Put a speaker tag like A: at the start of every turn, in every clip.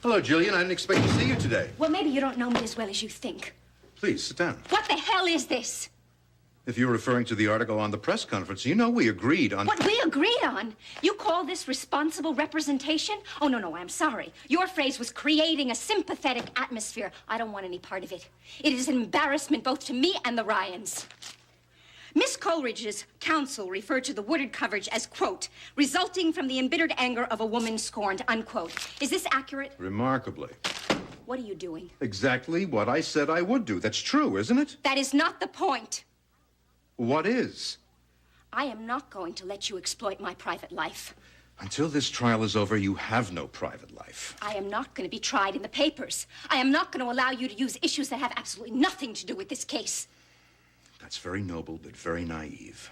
A: Hello, Jillian. I didn't expect to see you today.
B: Well, maybe you don't know me as well as you think.
A: Please, sit down.
B: What the hell is this?
A: If you're referring to the article on the press conference, you know we agreed on...
B: What we agreed on? You call this responsible representation? Oh, no, I'm sorry. Your phrase was creating a sympathetic atmosphere. I don't want any part of it. It is an embarrassment both to me and the Ryans. Miss Coleridge's counsel referred to the Woodard coverage as, quote, resulting from the embittered anger of a woman scorned, unquote. Is this accurate?
A: Remarkably.
B: What are you doing?
A: Exactly what I said I would do. That's true, isn't it?
B: That is not the point.
A: What is?
B: I am not going to let you exploit my private life.
A: Until this trial is over, you have no private life.
B: I am not going to be tried in the papers. I am not going to allow you to use issues that have absolutely nothing to do with this case.
A: That's very noble, but very naive.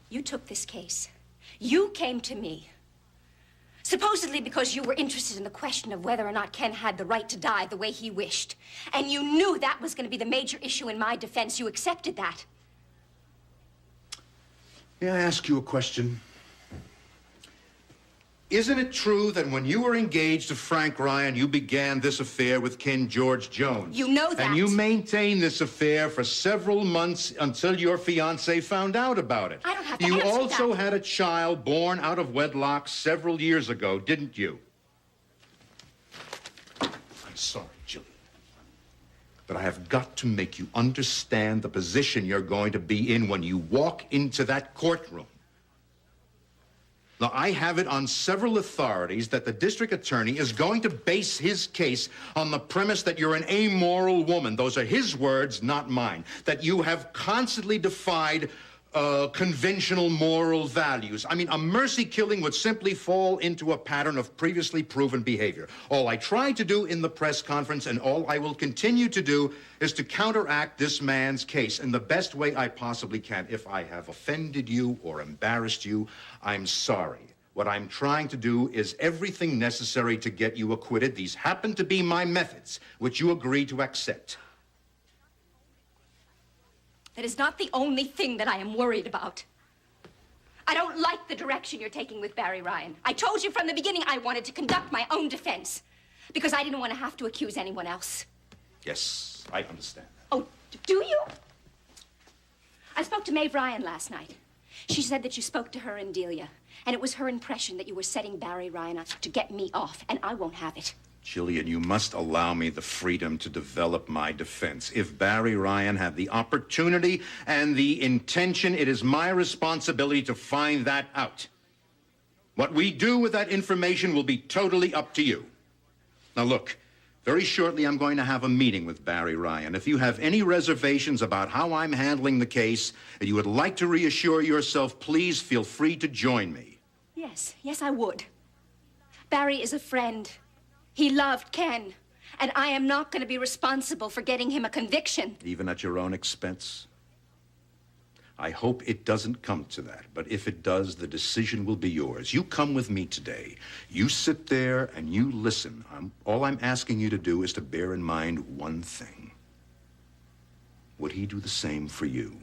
B: You took this case. You came to me. Supposedly because you were interested in the question of whether or not Ken had the right to die the way he wished. And you knew that was going to be the major issue in my defense. You accepted that.
A: May I ask you a question? Isn't it true that when you were engaged to Frank Ryan, you began this affair with Ken George Jones?
B: You know that.
A: And you maintained this affair for several months until your fiancé found out about it.
B: I don't have to
A: You
B: answer
A: also
B: that.
A: had a child born out of wedlock several years ago, didn't you? I'm sorry, Jillian. But I have got to make you understand the position you're going to be in when you walk into that courtroom. Now, I have it on several authorities that the district attorney is going to base his case on the premise that you're an amoral woman. Those are his words, not mine. That you have constantly defied conventional moral values. I mean, a mercy killing would simply fall into a pattern of previously proven behavior. All I tried to do in the press conference and all I will continue to do is to counteract this man's case in the best way I possibly can. If I have offended you or embarrassed you, I'm sorry. What I'm trying to do is everything necessary to get you acquitted. These happen to be my methods, which you agree to accept.
B: That is not the only thing that I am worried about. I don't like the direction you're taking with Barry Ryan. I told you from the beginning I wanted to conduct my own defense because I didn't want to have to accuse anyone else.
A: Yes, I understand.
B: Oh, do you? I spoke to Maeve Ryan last night. She said that you spoke to her and Delia, and it was her impression that you were setting Barry Ryan up to get me off, and I won't have it.
A: Jillian, you must allow me the freedom to develop my defense. If Barry Ryan had the opportunity and the intention, it is my responsibility to find that out. What we do with that information will be totally up to you. Now, look, very shortly I'm going to have a meeting with Barry Ryan. If you have any reservations about how I'm handling the case and you would like to reassure yourself, please feel free to join me.
B: Yes, I would. Barry is a friend. He loved Ken, and I am not going to be responsible for getting him a conviction.
A: Even at your own expense? I hope it doesn't come to that, but if it does, the decision will be yours. You come with me today. You sit there and you listen. All I'm asking you to do is to bear in mind one thing. Would he do the same for you?